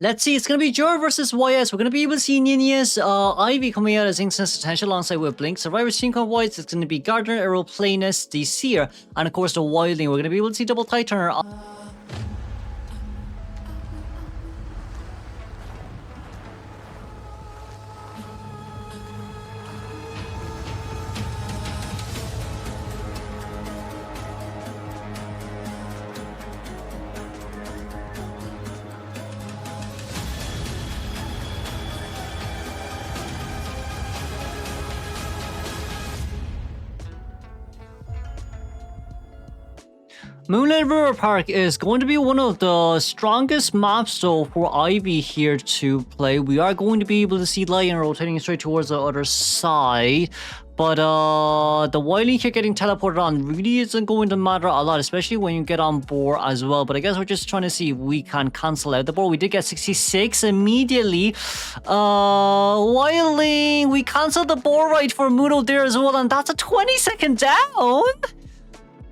Let's see, it's going to be Jor versus YS. We're going to be able to see Ninia's Ivy coming out as Instance Potential alongside with Blink. Survivor Team Whites, it's going to be Gardner, Aeroplanist, the Seer, and of course the Wildling. We're going to be able to see double Titan. Moonlight River Park is going to be one of the strongest maps though for Ivy here to play. We are going to be able to see Lion rotating straight towards the other side. But the Wildling here getting teleported on really isn't going to matter a lot, especially when you get on board as well. But I guess we're just trying to see if we can cancel out the board. We did get 66 immediately. Wildling, we canceled the board right for Mudo there as well, and that's a 20-second down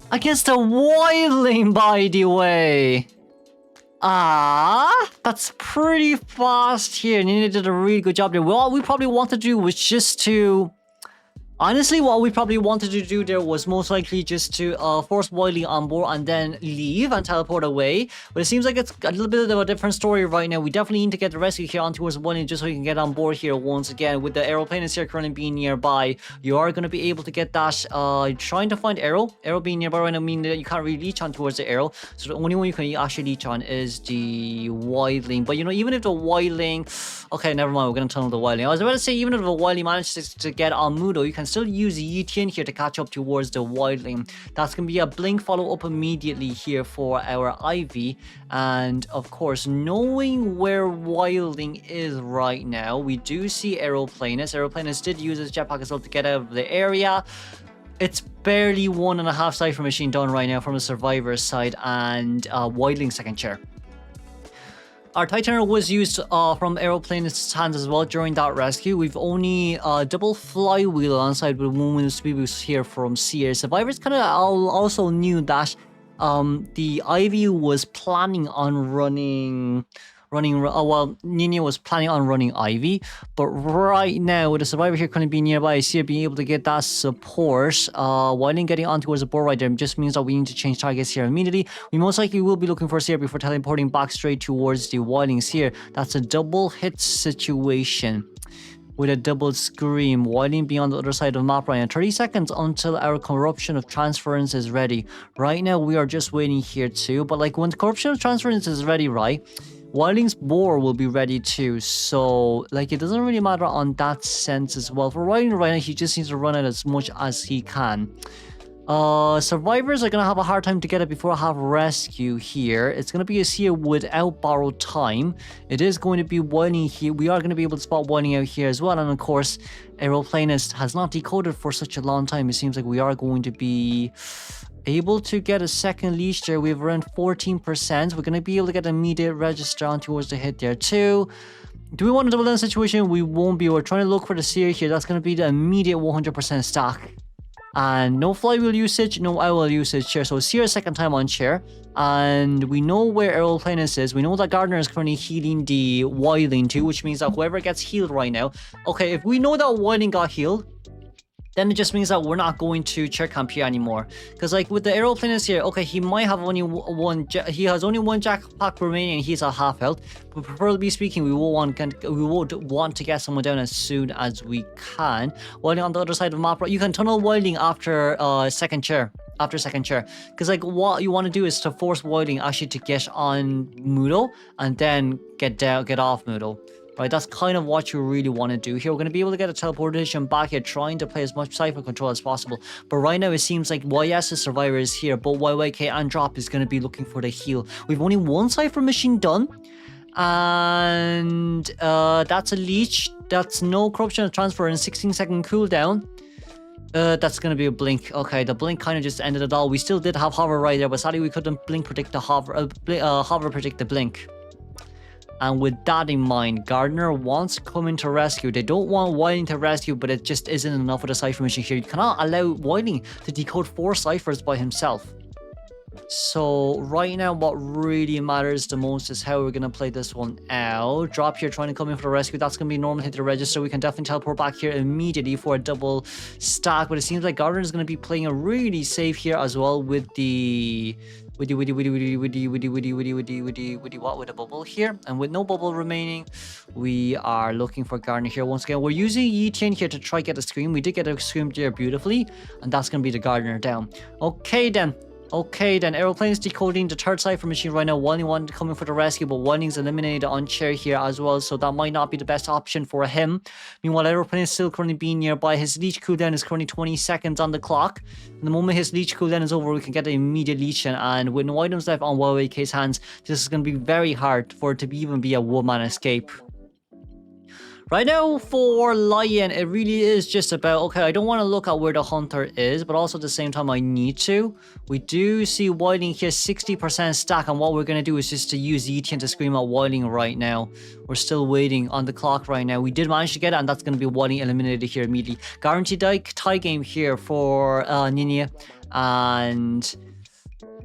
against the Wildling, by the way. That's pretty fast here. Nina did a really good job there. What we probably want to do was just to... Honestly, what we probably wanted to do there was most likely just to force Wildling on board and then leave and teleport away. But it seems like it's a little bit of a different story right now. We definitely need to get the rescue here on towards Wildling just so we can get on board here once again. With the Aeroplane here currently being nearby, you are going to be able to get that. Trying to find Arrow being nearby right now, meaning that you can't really leech on towards the Arrow. So the only one you can actually leech on is the Wildling. But you know, even if the Wildling... Okay, never mind, we're going to tunnel the Wildling. I was about to say, even if the Wildling manages to get on Mudo, you can still use Yetian here to catch up towards the Wildling. That's going to be a Blink follow up immediately here for our Ivy. And of course, knowing where Wildling is right now, we do see Aeroplanist. Aeroplanist did use his jetpack as well to get out of the area. It's barely 1.5 Cypher Machine done right now from the Survivor's side, and Wildling second chair. Our Titaner was used from Aeroplanist's hands as well during that rescue. We've only double flywheel alongside with one with speed boost here from Seer. Survivors kind of also knew that the Ivy was planning on running... Nina was planning on running Ivy, but right now with the Survivor here currently being nearby, Seer being able to get that support, Wildling getting on towards the board right there just means that we need to change targets here immediately. We most likely will be looking for Seer before teleporting back straight towards the Wildlings here. That's a double hit situation with a double scream. Wildling being on the other side of the map right now. 30 seconds until our corruption of transference is ready. Right now we are just waiting here too, but like when the corruption of transference is ready, right, Wildling's boar will be ready too, so like it doesn't really matter on that sense as well. For Wildling right now, he just needs to run it as much as he can. Survivors are going to have a hard time to get it before I have rescue here. It's going to be a Seer without borrowed time. It is going to be Wildling here. We are going to be able to spot Wildling out here as well. And of course, Aeroplanist has not decoded for such a long time. It seems like we are going to be able to get a second leash there. We have around 14%. We're going to be able to get an immediate register on towards the hit there too. Do we want to double down situation? We won't be. We're trying to look for the Seer here. That's going to be the immediate 100% stack. And no flywheel usage, no IVL usage here. So Seer second time on chair. And we know where Aeroplanist is. We know that Gardner is currently healing the Wildling too, which means that whoever gets healed right now. Okay, if we know that Wildling got healed, then it just means that we're not going to chair camp here anymore. Because like with the Aeroplanist here, okay, he might have only he has only one jackpack remaining and he's at half health. But preferably speaking, we would want to get someone down as soon as we can. Wildling on the other side of the map, right? You can tunnel Wildling after second chair. Because like what you want to do is to force Wildling actually to get on Mudo and then get off Mudo. Right, that's kind of what you really want to do here. We're going to be able to get a teleportation back here, trying to play as much Cypher control as possible. But right now, it seems like YS's Survivor is here, but YYK and Drop is going to be looking for the heal. We've only one Cypher machine done, and that's a leech. That's no corruption of transfer and 16-second cooldown. That's going to be a blink. Okay, the blink kind of just ended it all. We still did have hover right there, but sadly we couldn't blink predict the hover, hover predict the blink. And with that in mind, Gardner wants to come in to rescue. They don't want Wildling to rescue, but it just isn't enough with the Cypher Machine here. You cannot allow Wildling to decode 4 Cyphers by himself. So right now, what really matters the most is how we're going to play this one out. Drop here, trying to come in for the rescue. That's going to be normal hit the register. We can definitely teleport back here immediately for a double stack. But it seems like Gardner is going to be playing a really safe here as well with the with a bubble here, and with no bubble remaining, we are looking for Gardner here once again. We're using Yi-Tian here to try get a scream. We did get a scream there beautifully, and that's gonna be the Gardner down. Okay then, Aeroplane is decoding the third cipher machine right now. One coming for the rescue, but Winding's eliminated on chair here as well, so that might not be the best option for him. Meanwhile, Aeroplane is still currently being nearby. His leech cooldown is currently 20 seconds on the clock. And the moment his leech cooldown is over, we can get an immediate leech in, and with no items left on YYK's hands, this is going to be very hard for it to even be a one-man escape. Right now for Lion, it really is just about, okay, I don't want to look at where the hunter is, but also at the same time I need to. We do see Wilding here 60% stack, and what we're going to do is just to use Yi-Tian to scream at Wilding right now. We're still waiting on the clock right now. We did manage to get it, and that's going to be Wilding eliminated here immediately. Guaranteed tie game here for Nina, and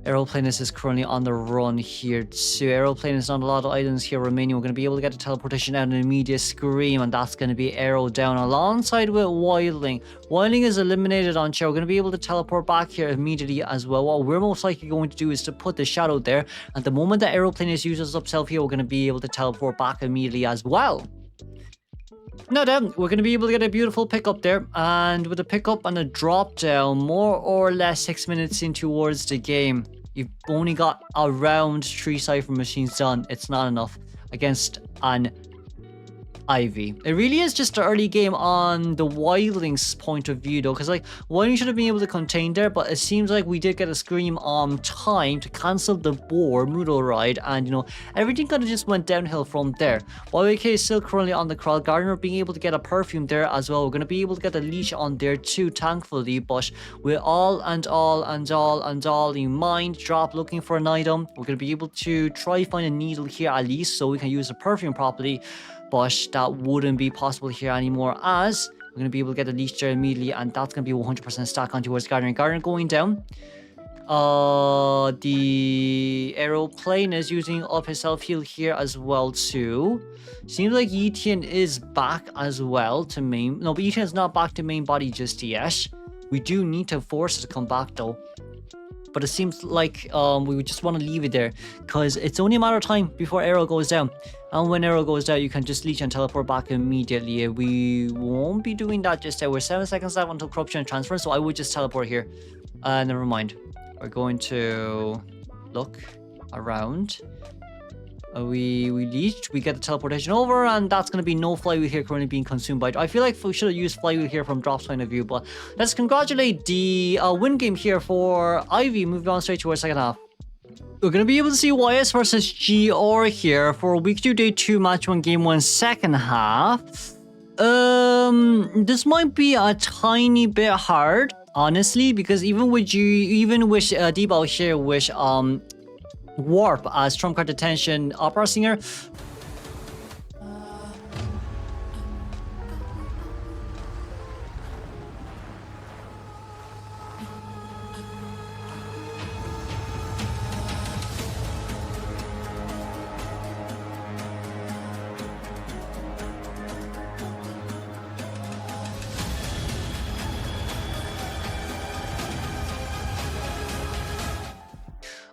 Aeroplanist is currently on the run here too. Aeroplanist is not a lot of items here remaining. We're going to be able to get the teleportation out in an immediate scream, and that's going to be Aero down alongside with Wilding. Wilding is eliminated on chair. We're going to be able to teleport back here immediately as well. What we're most likely going to do is to put the shadow there. At the moment that Aeroplanist uses up self here, we're going to be able to teleport back immediately as well. Now then, we're going to be able to get a beautiful pickup there, and with a pickup and a drop down, more or less 6 minutes in towards the game, you've only got around 3 cipher machines done. It's not enough against an Ivy. It really is just the early game on the Wildling's point of view though, because like Wildling should have been able to contain there, but it seems like we did get a scream on time to cancel the boar Moodle ride, and you know, everything kind of just went downhill from there. YK is still currently on the crawl. Gardner being able to get a perfume there as well. We're going to be able to get a leash on there too, thankfully, but with all in mind, drop looking for an item. We're going to be able to try find a needle here at least so we can use the perfume properly, but that wouldn't be possible here anymore, as we're going to be able to get the leash there immediately, and that's going to be 100% stack on towards Gardner. Gardner going down. The aeroplane is using up his self-heal here as well too. Seems like Yi-Tian is back as well to main. No, but Yi-Tian is not back to main body just yet. We do need to force it to come back though. But it seems like we would just want to leave it there, because it's only a matter of time before Arrow goes down. And when Arrow goes down, you can just leech and teleport back immediately. We won't be doing that just yet. We're 7 seconds left until corruption and transfer, so I would just teleport here. Never mind. We're going to look around. We leached, we get the teleportation over, and that's going to be no flywheel here currently being consumed by it. I feel like we should have used flywheel here from Drop's point of view, but let's congratulate the win game here for Ivy, moving on straight to our second half. We're going to be able to see YS versus GR here for week 2, day 2, match 1, game 1, second half. This might be a tiny bit hard, honestly, because even with Debo here with Warp as trump card detention opera singer.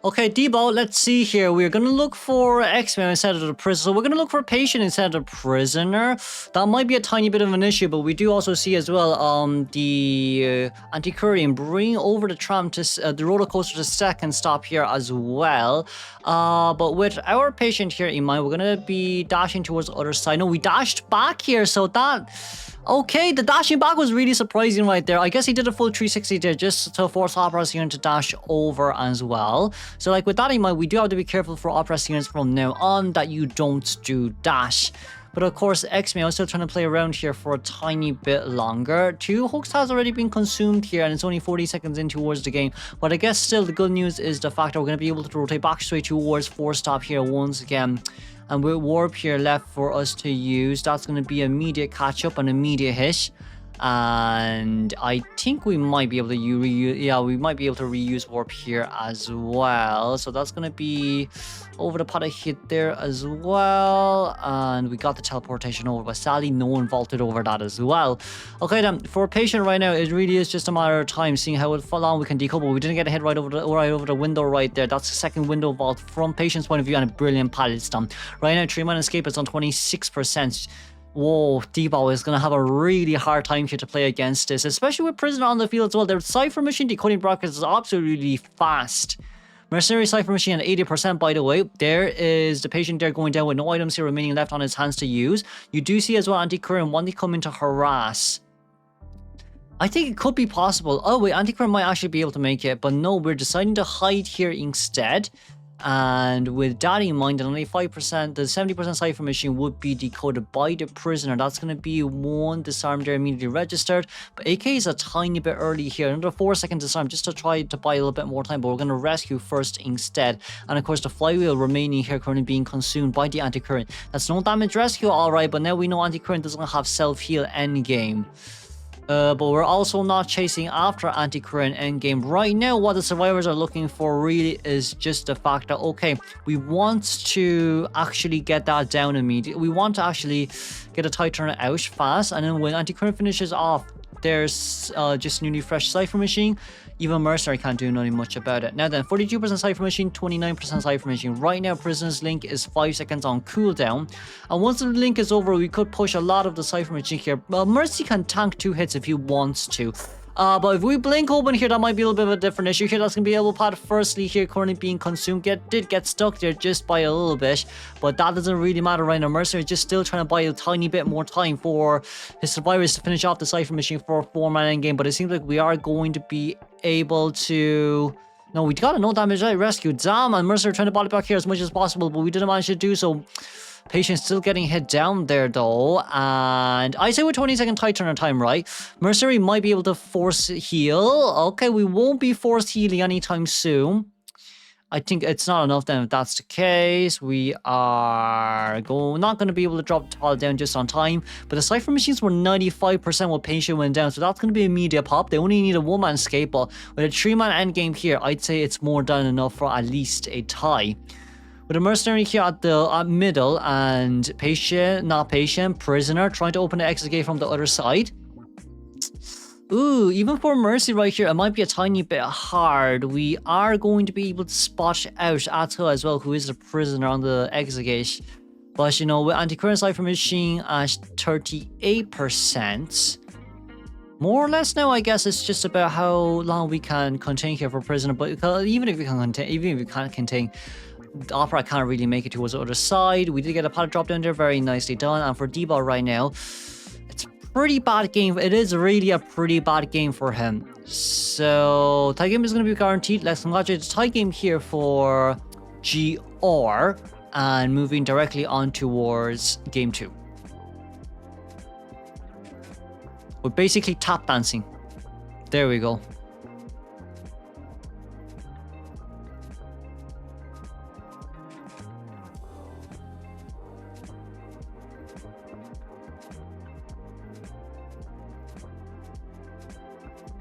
Okay, Debo, let's see here. We're going to look for X-Men instead of the prisoner. So we're going to look for Patient instead of the prisoner. That might be a tiny bit of an issue, but we do also see as well the Antiquarian bring over the tram to the roller coaster to second stop here as well. But with our Patient here in mind, we're going to be dashing towards the other side. No, we dashed back here, so that... Okay, the dashing back was really surprising right there. I guess he did a full 360 there just to force Opera Singer to dash over as well. So like with that in mind, we do have to be careful for Opera Singers from now on that you don't do dash. But of course, X-Men is still trying to play around here for a tiny bit longer. 2 hooks has already been consumed here, and it's only 40 seconds in towards the game. But I guess still the good news is the fact that we're going to be able to rotate back straight towards 4 stop here once again. And with Warp here left for us to use, that's going to be immediate catch up and immediate hit. And I think we might be able to we might be able to reuse warp here as well. So that's gonna be over the pot of hit there as well. And we got the teleportation over, but sadly no one vaulted over that as well. Okay then, for patient right now, it really is just a matter of time, seeing how long we can decouple. We didn't get a hit right over the window right there. That's the second window vault from patient's point of view, and a brilliant pallet stun. Right now, 3-man escape is on 26%. Whoa, D-Ball is going to have a really hard time here to play against this, especially with Prisoner on the field as well. Their Cypher Machine decoding broadcast is absolutely fast. Mercenary Cypher Machine at 80%, by the way. There is the patient there going down with no items here remaining left on his hands to use. You do see as well Anti-Current wanting to come in to harass. I think it could be possible. Oh wait, Anti-Current might actually be able to make it, but no, we're deciding to hide here instead. And with that in mind, only 5%, the 70% Cypher Machine would be decoded by the Prisoner. That's going to be one disarm there immediately registered. But AK is a tiny bit early here. Another 4-second disarm just to try to buy a little bit more time. But we're going to rescue first instead. And of course, the flywheel remaining here currently being consumed by the Anti-Current. That's no damage rescue, alright. But now we know Anti-Current doesn't have self-heal endgame. But we're also not chasing after Anti-Current endgame. Right now, what the survivors are looking for really is just the fact that, okay, we want to actually get that down immediately. We want to actually get a Titan out fast. And then when Anti-Current finishes off, there's just newly fresh Cypher Machine. Even Mercenary can't do nothing much about it. Now then, 42% Cypher Machine, 29% Cypher Machine. Right now, Prisoner's Link is 5 seconds on cooldown. And once the Link is over, we could push a lot of the Cypher Machine here. Well, Mercy can tank 2 hits if he wants to. But if we blink open here, that might be a little bit of a different issue here. That's going to be able to firstly here currently being consumed. Did get stuck there just by a little bit. But that doesn't really matter right now. Mercenary is just still trying to buy a tiny bit more time for his survivors to finish off the Cypher Machine for a 4-man endgame. But it seems like we are going to be able to... No, we got a no damage rescue. Damn, and Mercenary trying to body back here as much as possible, but we didn't manage to do so. Patient still getting hit down there though, and I say with 20-second tight turn time, right? Mercenary might be able to force heal. Okay, we won't be forced healing anytime soon. I think it's not enough then if that's the case. We are not going to be able to drop the tile down just on time. But the Cypher Machines were 95% when Patient went down. So that's going to be a media pop. They only need a 1-man escape. But with a 3-man endgame here, I'd say it's more than enough for at least a tie. With a Mercenary here at the middle and Prisoner trying to open the exit gate from the other side. Ooh, even for Mercy right here, it might be a tiny bit hard. We are going to be able to spot out Atto as well, who is the Prisoner on the exit gate. But, you know, with Anti-Current Cypher Machine at 38%, more or less now, I guess it's just about how long we can contain here for Prisoner. But even if we can't contain, the Opera can't really make it towards the other side. We did get a pallet drop down there, very nicely done. And for D-Ball right now, pretty bad game. It is really a pretty bad game for him. So tie game is going to be guaranteed. Let's congratulate the tie game here for GR and moving directly on towards game 2. We're basically tap dancing. There we go.